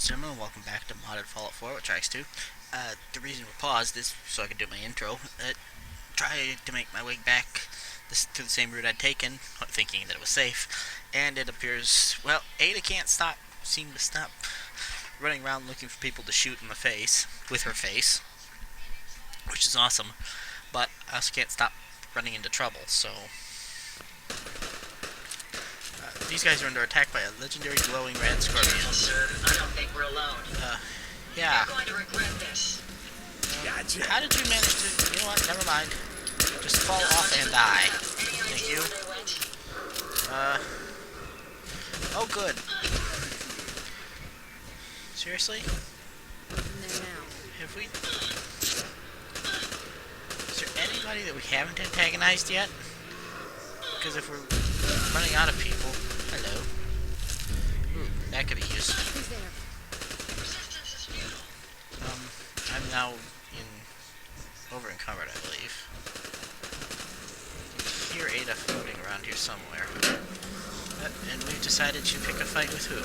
gentlemen, welcome back to Modded Fallout 4 with Tracks 2. The reason we paused is so I could do my intro. Try to make my way back to the same route I'd taken, thinking that it was safe, and it appears, well, Ada can't seem to stop running around looking for people to shoot in the face, with her face, which is awesome, but I also can't stop running into trouble, so... these guys are under attack by a legendary glowing red scorpion. Sir, I don't think we're alone. Yeah. You're going to regret this. Gotcha. How did you manage to... You know what? Never mind. Just fall off and die. Thank you. Oh, good. Seriously? Have we... Is there anybody that we haven't antagonized yet? Because if we're running out of people... Hello. Ooh, that could be useful. I'm now over encumbered, I believe. I hear Ada floating around here somewhere. And we've decided to pick a fight with who?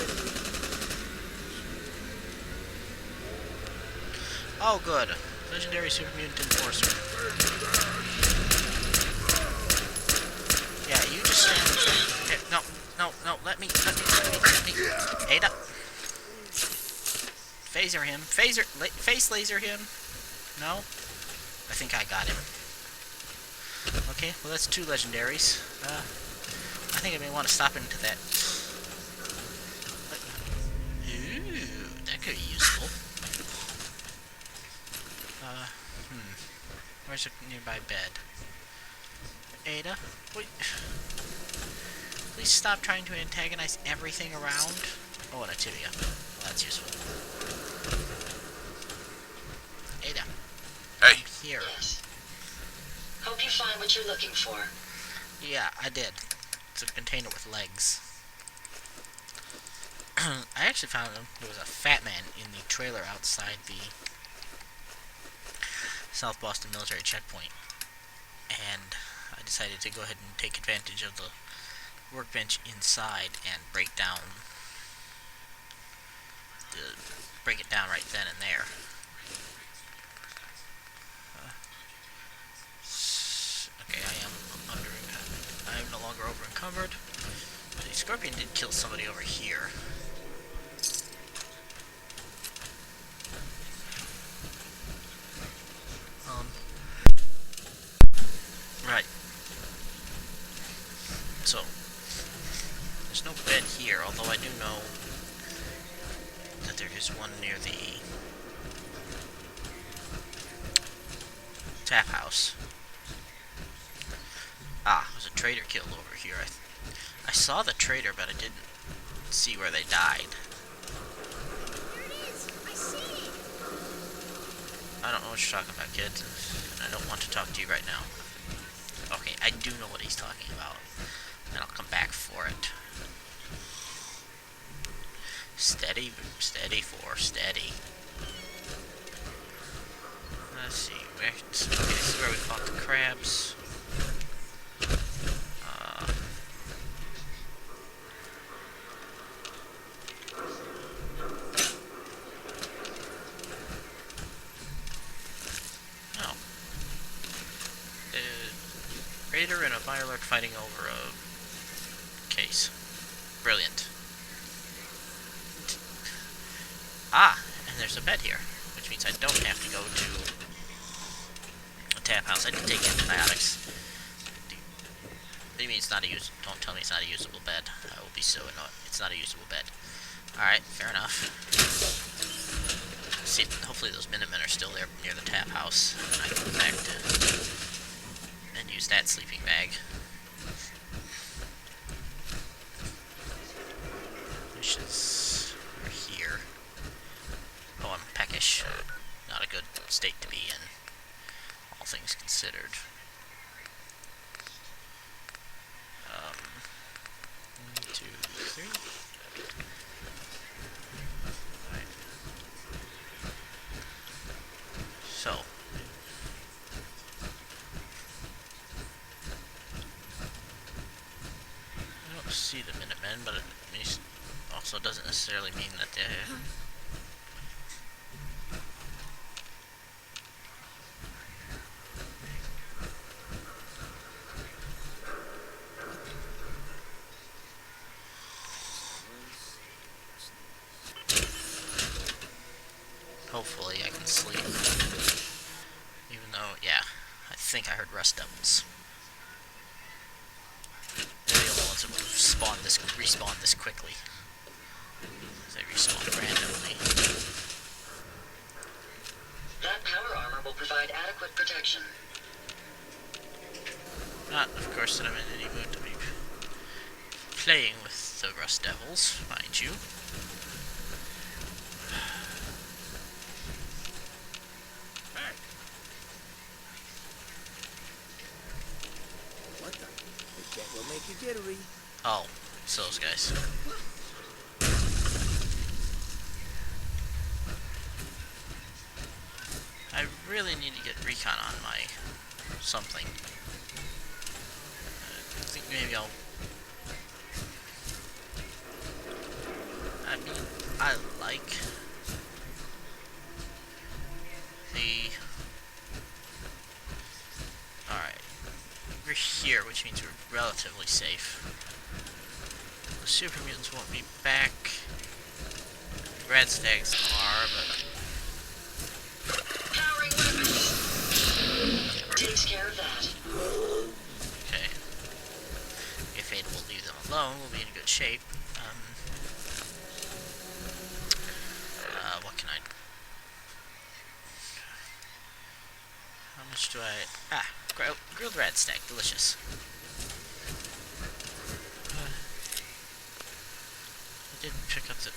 Oh, good. Legendary Super Mutant Enforcer. Yeah, you just stand there. No, let me. Ada. Phaser him. Face laser him. No? I think I got him. Okay, well that's two legendaries. I think I may want to stop into that. Ooh, that could be useful. Where's a nearby bed? Ada? Wait. Please stop trying to antagonize everything around. Oh, and a tibia. Well, that's useful. Ada. Hey. I'm here. Yes. Hope you find what you're looking for. Yeah, I did. It's a container with legs. I actually found there was a fat man in the trailer outside the South Boston military checkpoint. And I decided to go ahead and take advantage of the workbench inside and break it down right then and there. Okay, I am no longer over encumbered. The scorpion did kill somebody over here. Right. So, there's no bed here, although I do know that there is one near the tap house. Ah, there's a trader killed over here. I saw the trader, but I didn't see where they died. I don't know what you're talking about, kids, and I don't want to talk to you right now. Okay, I do know what he's talking about, and I'll come back for it. Steady, steady, steady. Let's see, okay, this is where we fought the crabs. Raider and a Mirelurk fighting over a case. Brilliant. Ah, and there's a bed here, which means I don't have to go to a tap house. I did take antibiotics. What do you mean it's not a don't tell me it's not a usable bed. I will be so annoyed. It's not a usable bed. Alright, fair enough. See, hopefully those Minutemen are still there near the tap house, and I can go back to and use that sleeping bag. Missions are here. Oh, I'm peckish. Not a good state to be in, all things considered. 1, 2, 3. Alright. So. I don't see the Minutemen, but it also doesn't necessarily mean that they hopefully I can sleep. Even though, yeah, I think I heard rust devils. They're the only ones that will respawn this quickly. They respawn randomly. That power armor will provide adequate protection. Not, of course, that I'm in any mood to be playing with the rust devils, mind you. Hey! What the? That will make you jittery. Oh, it's those guys. I really need to get recon on my something. I think maybe I'll... I mean, I like the... Alright. We're here, which means we're relatively safe. The super mutants won't be back. The red stags are, but... Powering weapons! Takes care of that. Okay. If Ada will leave them alone, we'll be in good shape. What can I... How much do I... Ah, grilled rat stack, delicious. I did pick up the...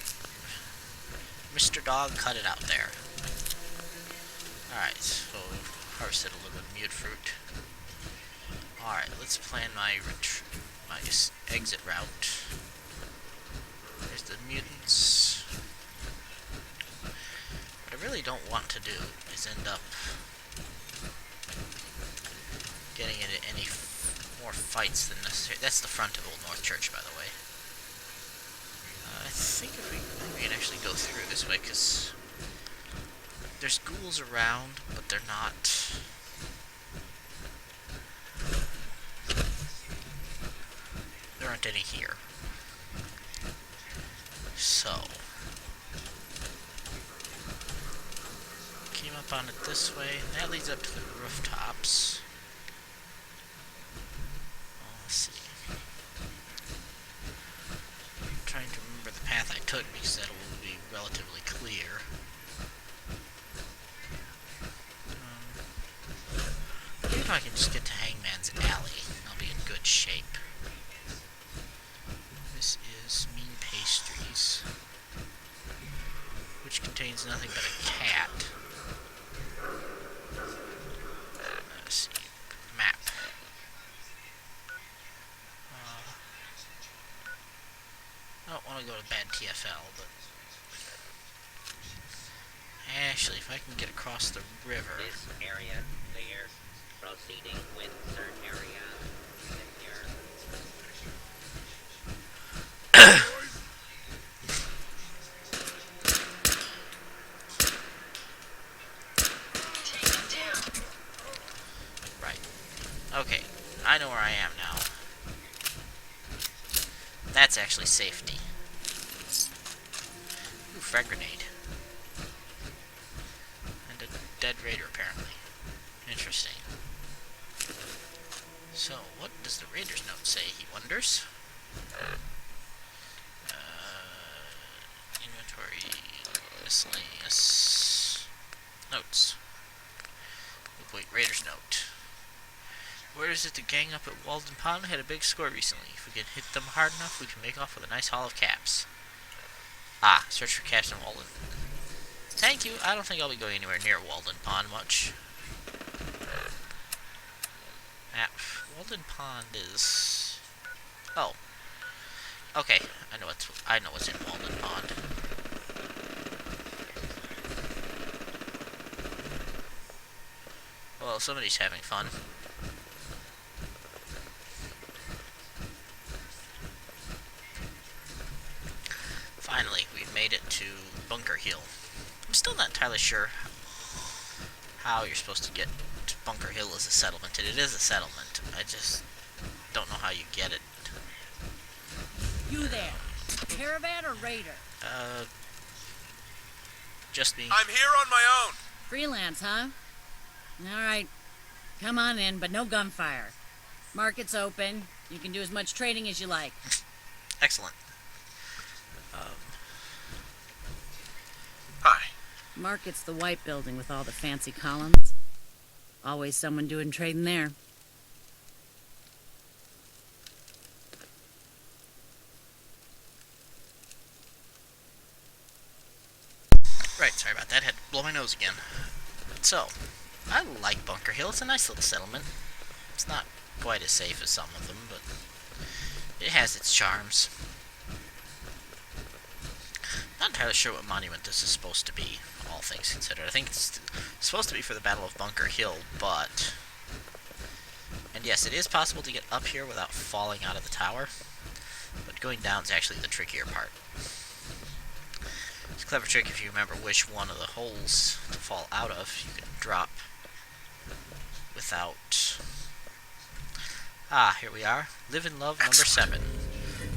Mr. Dog cut it out there. Alright, so harvested a little bit of mute fruit. Alright, let's plan my exit route. There's the mutants. What I really don't want to do is end up getting into any more fights than necessary. That's the front of Old North Church, by the way. I think if we can actually go through this way, because there's ghouls around, but they're not... There aren't any here. So... Came up on it this way. That leads up to the rooftops. Oh, let's see. I'm trying to remember the path I took because that will be relatively clear. Maybe if I can just get to Hangman's Alley, I'll be in good shape. This is Mean Pastries, which contains nothing but a cat. Let's see. Map. I don't want to go to bad TFL, but... Actually, if I can get across the river... This area clear. Proceeding with third area clear. Take them down. Right. Okay, I know where I am now. That's actually safety. Ooh, frag grenade. And a dead raider, apparently. Interesting. So, what does the raider's note say, he wonders? Inventory... miscellaneous... notes. Wait, raider's note. Where is it the gang up at Walden Pond had a big score recently? If we can hit them hard enough, we can make off with a nice haul of caps. Ah, search for caps in Walden. Thank you. I don't think I'll be going anywhere near Walden Pond much. Map. Walden Pond is... Oh. Okay, I know what's in Walden Pond. Well, somebody's having fun. Finally, we've made it to Bunker Hill. I'm still not entirely sure how you're supposed to get to Bunker Hill as a settlement. It is a settlement. I just don't know how you get it. You there, caravan or raider? just me. I'm here on my own. Freelance, huh? All right. Come on in, but no gunfire. Market's open. You can do as much trading as you like. Excellent. Hi. Market's the white building with all the fancy columns. Always someone doing trading there. Right, sorry about that. Had to blow my nose again. So, I like Bunker Hill. It's a nice little settlement. It's not quite as safe as some of them, but it has its charms. Not entirely sure what monument this is supposed to be, all things considered. I think it's supposed to be for the Battle of Bunker Hill, but... And yes, it is possible to get up here without falling out of the tower, but going down is actually the trickier part. It's a clever trick if you remember which one of the holes to fall out of. You can drop without... Ah, here we are. Live and Love number 7.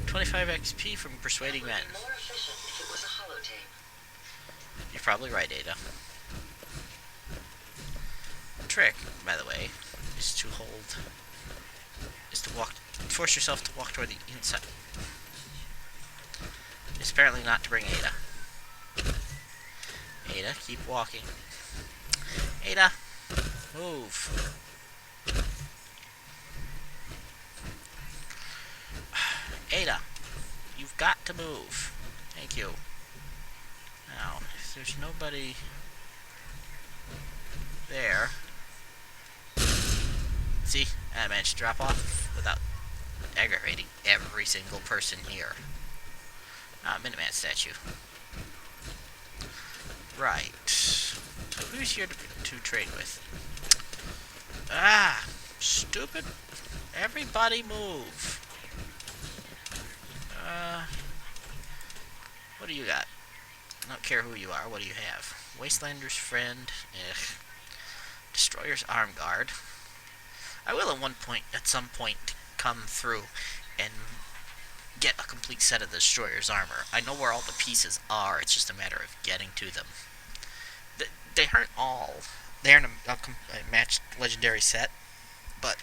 25 XP from Persuading Men. That would be more efficient if it was a holotape. You're probably right, Ada. The trick, by the way, is to hold... is to walk... force yourself to walk toward the inside. It's apparently not to bring Ada. Ada, keep walking. Ada, move. Ada, you've got to move. Thank you. Now, if there's nobody there... See, I managed to drop off without aggravating every single person here. Ah, Minuteman statue. Right. So who's here to trade with? Ah, stupid. Everybody move. What do you got? I don't care who you are. What do you have? Wastelander's Friend. Ugh. Destroyer's Arm Guard. I will at some point, come through and get a complete set of the Destroyer's armor. I know where all the pieces are. It's just a matter of getting to them. They aren't all. They aren't a matched legendary set, but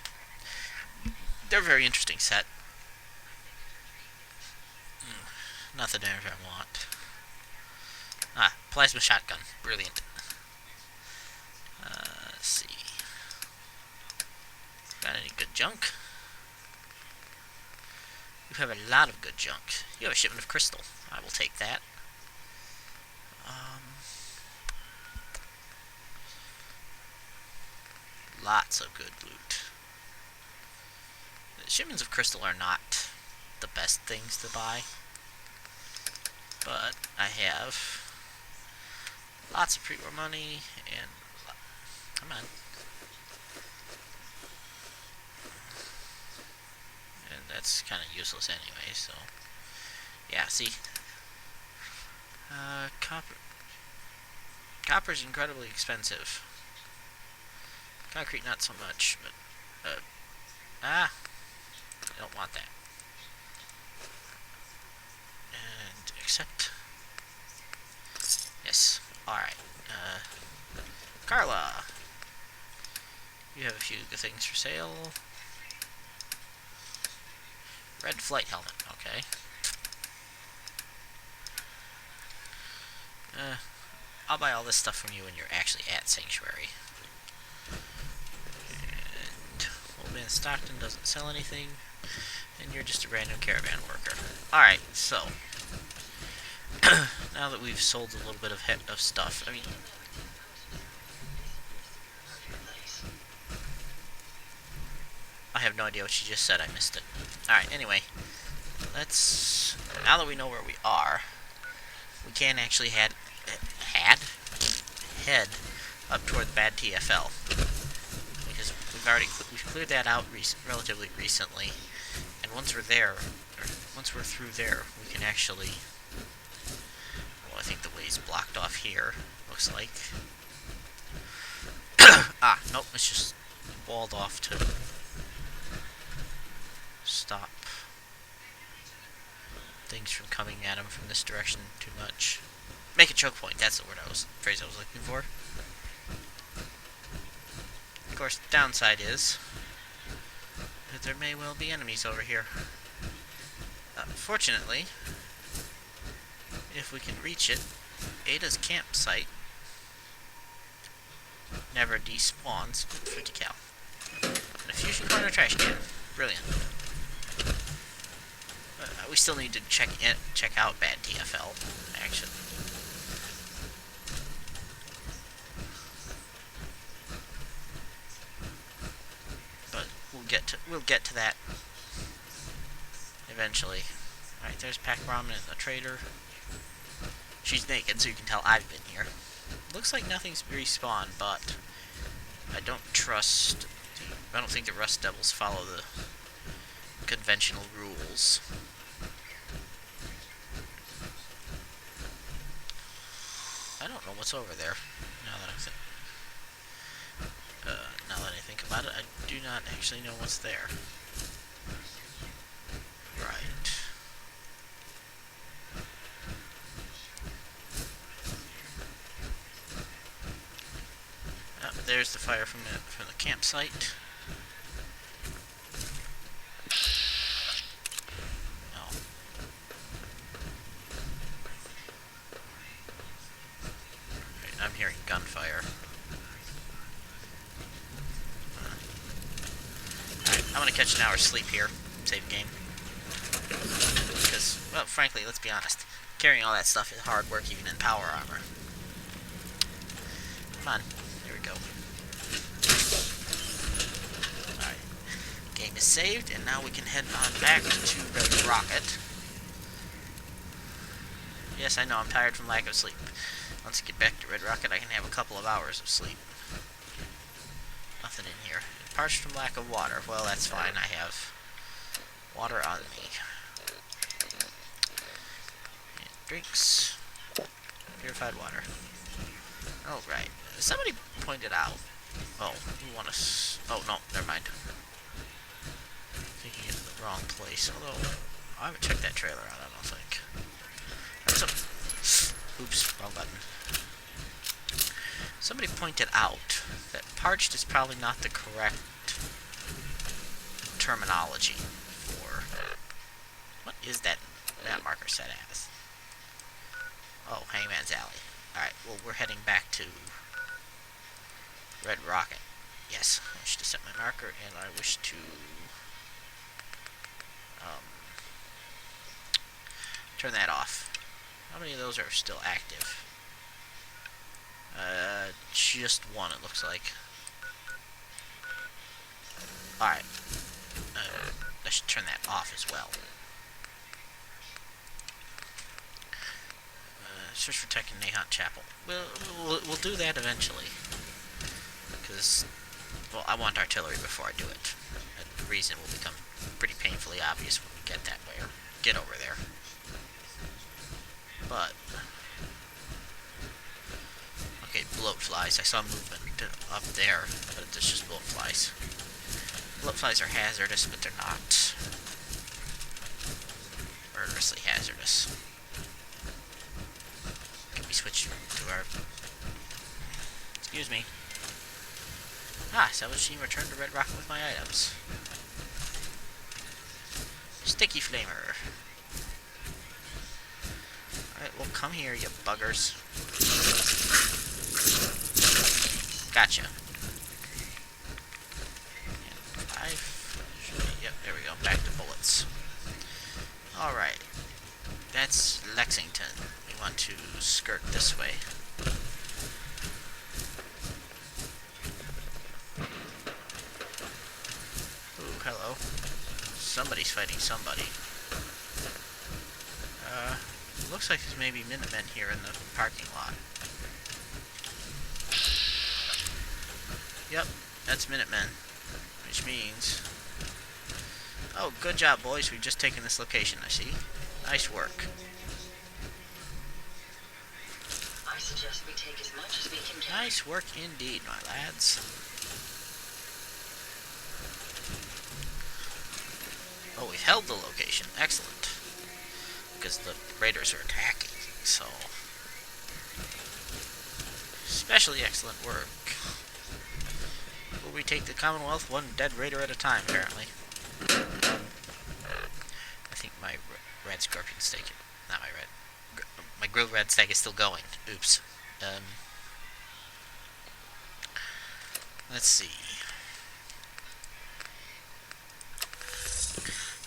they're a very interesting set. Nothing I ever want. Ah, plasma shotgun. Brilliant. Let's see. Got any good junk? You have a lot of good junk. You have a shipment of crystal. I will take that. Lots of good loot. The shipments of crystal are not the best things to buy, but I have lots of pre-war money and... Come on. And that's kind of useless anyway, so... Yeah, see? Copper. Copper's incredibly expensive. Concrete not so much, but... I don't want that. And accept. Yes. Alright. Carla. You have a few good things for sale. Red flight helmet. Okay. I'll buy all this stuff from you when you're actually at Sanctuary. And Old Man Stockton doesn't sell anything. And you're just a random caravan worker. Alright, so... now that we've sold a little bit of stuff, I mean... I have no idea what she just said, I missed it. Alright, anyway. Let's... Now that we know where we are, we can actually head up toward the bad TFL. Because we've cleared that out relatively recently. And once we're there, or once we're through there, we can actually... Well, I think the way's blocked off here, looks like. Ah, nope, it's just walled off to stop things from coming at him from this direction too much. Make it choke point. That's the phrase I was looking for. Of course, the downside is that there may well be enemies over here. Fortunately, if we can reach it, Ada's campsite never despawns. 50 cal. And a fusion corner trash can. Brilliant. We still need to check out bad DFL, actually. But we'll get to that eventually. Alright, there's Pack Ramen and the trader. She's naked, so you can tell I've been here. Looks like nothing's respawned, but I don't think the Rust Devils follow the conventional rules. I don't know what's over there. Now that I think about it, I do not actually know what's there. Right. There's the fire from the campsite. Oh. Right, I'm hearing gunfire. Alright, I'm gonna catch an hour's sleep here. Save the game. Because, well, frankly, let's be honest. Carrying all that stuff is hard work even in power armor. Come on. There we go. Alright. Game is saved, and now we can head on back to Red Rocket. Yes, I know, I'm tired from lack of sleep. Once I get back to Red Rocket, I can have a couple of hours of sleep. Nothing in here. Parched from lack of water. Well, that's fine. I have water on me. And drinks. Purified water. Oh, right. Somebody pointed out. Oh, we want to. Oh, no, never mind. Thinking of the wrong place. Although, I haven't checked that trailer out, I don't think. Oops, wrong button. Somebody pointed out that parched is probably not the correct terminology for. What is that marker set as? Oh, Hangman's Alley. Alright, well, we're heading back to Red Rocket. Yes, I wish to set my marker, and I wish to turn that off. How many of those are still active? Just one, it looks like. Alright. I should turn that off as well. Search for tech in Nahant Chapel. We'll do that eventually. Because, well, I want artillery before I do it. The reason will become pretty painfully obvious when we get that way, or get over there. But, okay, bloatflies. I saw movement up there, but it's just bloatflies. Bloatflies are hazardous, but they're not murderously hazardous. Can we switch to our... Excuse me. Ah, Salvage Team returned to Red Rocket with my items. Sticky Flamer. Alright, well, come here, you buggers. Gotcha. And 5. Yep, there we go. Back to bullets. Alright. That's Lexington. We want to skirt this way. Ooh, hello. Somebody's fighting somebody. Looks like there's maybe Minutemen here in the parking lot. Yep, that's Minutemen. Which means... Oh, good job, boys. We've just taken this location, I see. Nice work. I suggest we take as much as we can get. Nice work indeed, my lads. Oh, we've held the location. Excellent. Because the raiders are attacking, so... Especially excellent work. Will we take the Commonwealth one dead raider at a time, apparently. I think my red scorpion stake, not my red, my grilled red stag is still going. Oops. Let's see.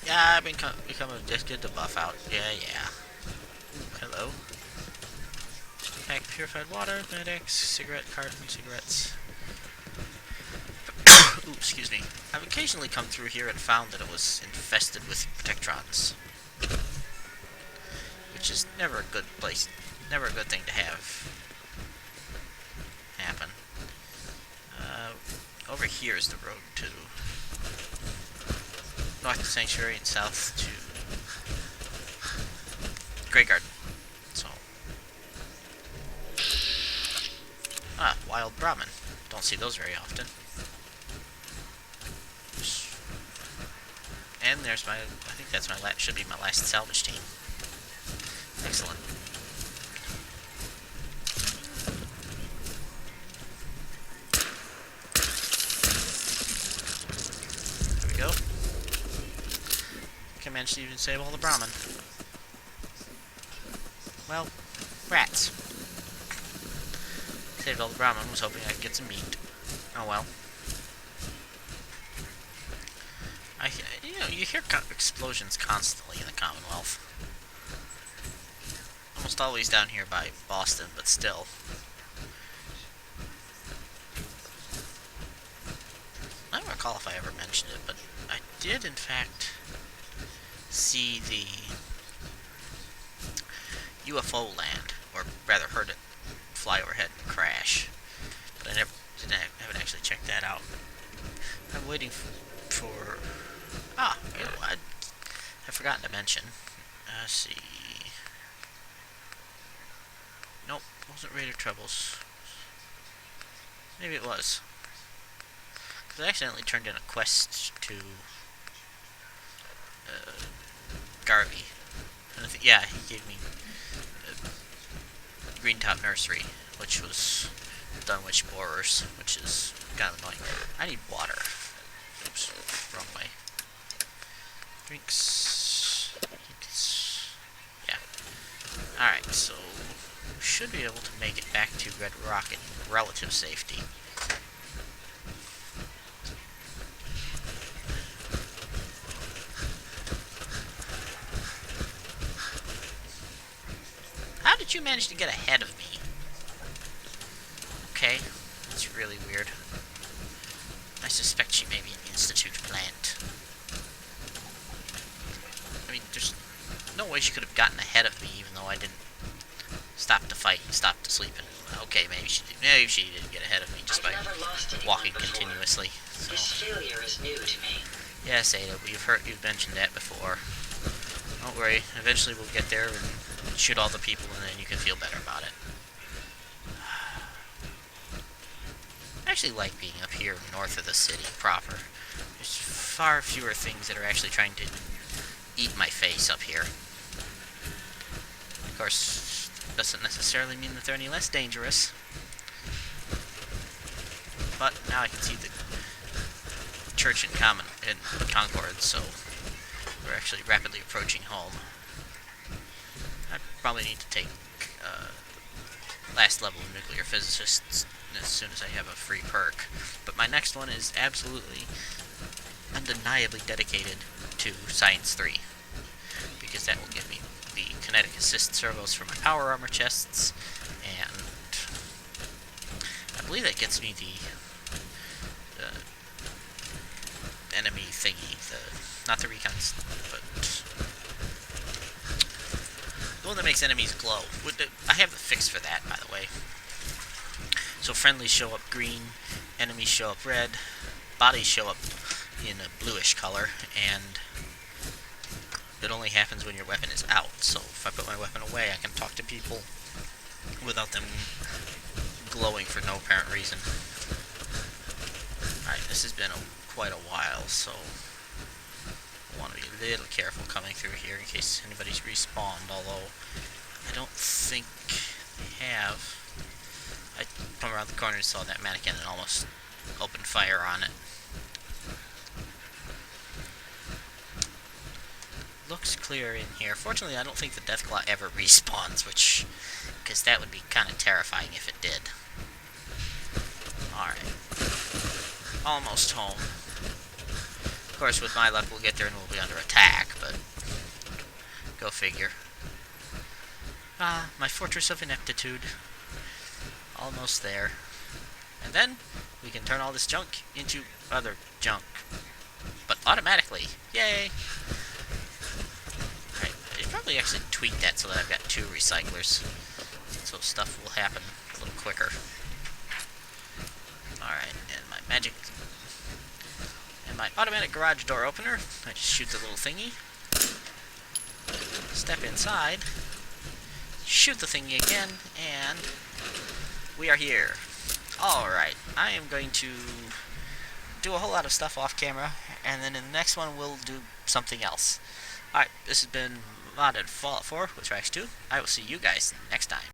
Yeah, I've become addicted to buff out. Yeah. Hello. Pack purified water, medics, cigarette carton, cigarettes. Ooh, excuse me. I've occasionally come through here and found that it was infested with protectrons, which is never a good place, never a good thing to have happen. Over here is the road to north to Sanctuary and south to Grey Garden. So, wild Brahmin. Don't see those very often. And there's my, I think that's my should be my last salvage team. Excellent. There we go. Can manage to even save all the Brahmin. Well, rats. Saved all the Brahmin, was hoping I could get some meat. Oh well. You hear explosions constantly in the Commonwealth. Almost always down here by Boston, but still. I don't recall if I ever mentioned it, but I did in fact see the UFO land, or rather heard it fly overhead and crash. But I haven't actually checked that out. I'm waiting for you know, I've forgotten to mention. Let's see. Nope, wasn't Raider Troubles. Maybe it was. Because I accidentally turned in a quest to Garvey. And yeah, he gave me Green Top Nursery, which was Dunwich Borers, which is kind of annoying. I need water. Oops, wrong way. Drinks. Yeah. Alright, so we should be able to make it back to Red Rock in relative safety. How did you manage to get ahead of me? Okay, that's really weird. I suspect she may be an Institute plant. I mean, there's no way she could have gotten ahead of me, even though I didn't stop to fight and stop to sleep. And okay, maybe she did. Maybe she did get ahead of me just by walking continuously. So. This failure is new to me. Yes, Ada, you've mentioned that before. Don't worry. Eventually, we'll get there and shoot all the people, and then you can feel better about it. I actually like being up here north of the city proper. There's far fewer things that are actually trying to eat my face up here. Of course, doesn't necessarily mean that they're any less dangerous. But now I can see the church in Concord, so we're actually rapidly approaching home. I probably need to take last level of nuclear physicists as soon as I have a free perk. But my next one is absolutely, undeniably dedicated to Science 3. Because that will give me the kinetic assist servos for my power armor chests, and I believe that gets me the enemy thingy, not the recons, but the one that makes enemies glow. I have the fix for that, by the way. So friendlies show up green, enemies show up red, bodies show up in a bluish color, and it only happens when your weapon is out. So if I put my weapon away, I can talk to people without them glowing for no apparent reason. Alright, this has been quite a while, so I want to be a little careful coming through here in case anybody's respawned, although I don't think they have. I come around the corner and saw that mannequin and almost opened fire on it. Looks clear in here. Fortunately, I don't think the Deathclaw ever respawns, because that would be kind of terrifying if it did. Alright. Almost home. Of course, with my luck, we'll get there and we'll be under attack, but go figure. Ah, my Fortress of Ineptitude. Almost there. And then, we can turn all this junk into other junk. But automatically. Yay! Alright, I should probably actually tweak that so that I've got 2 recyclers. So stuff will happen a little quicker. Alright, and my magic... and my automatic garage door opener. I just shoot the little thingy. Step inside. Shoot the thingy again, and... we are here. Alright, I am going to do a whole lot of stuff off camera, and then in the next one we'll do something else. Alright, this has been Modded Fallout 4 with Trax2. I will see you guys next time.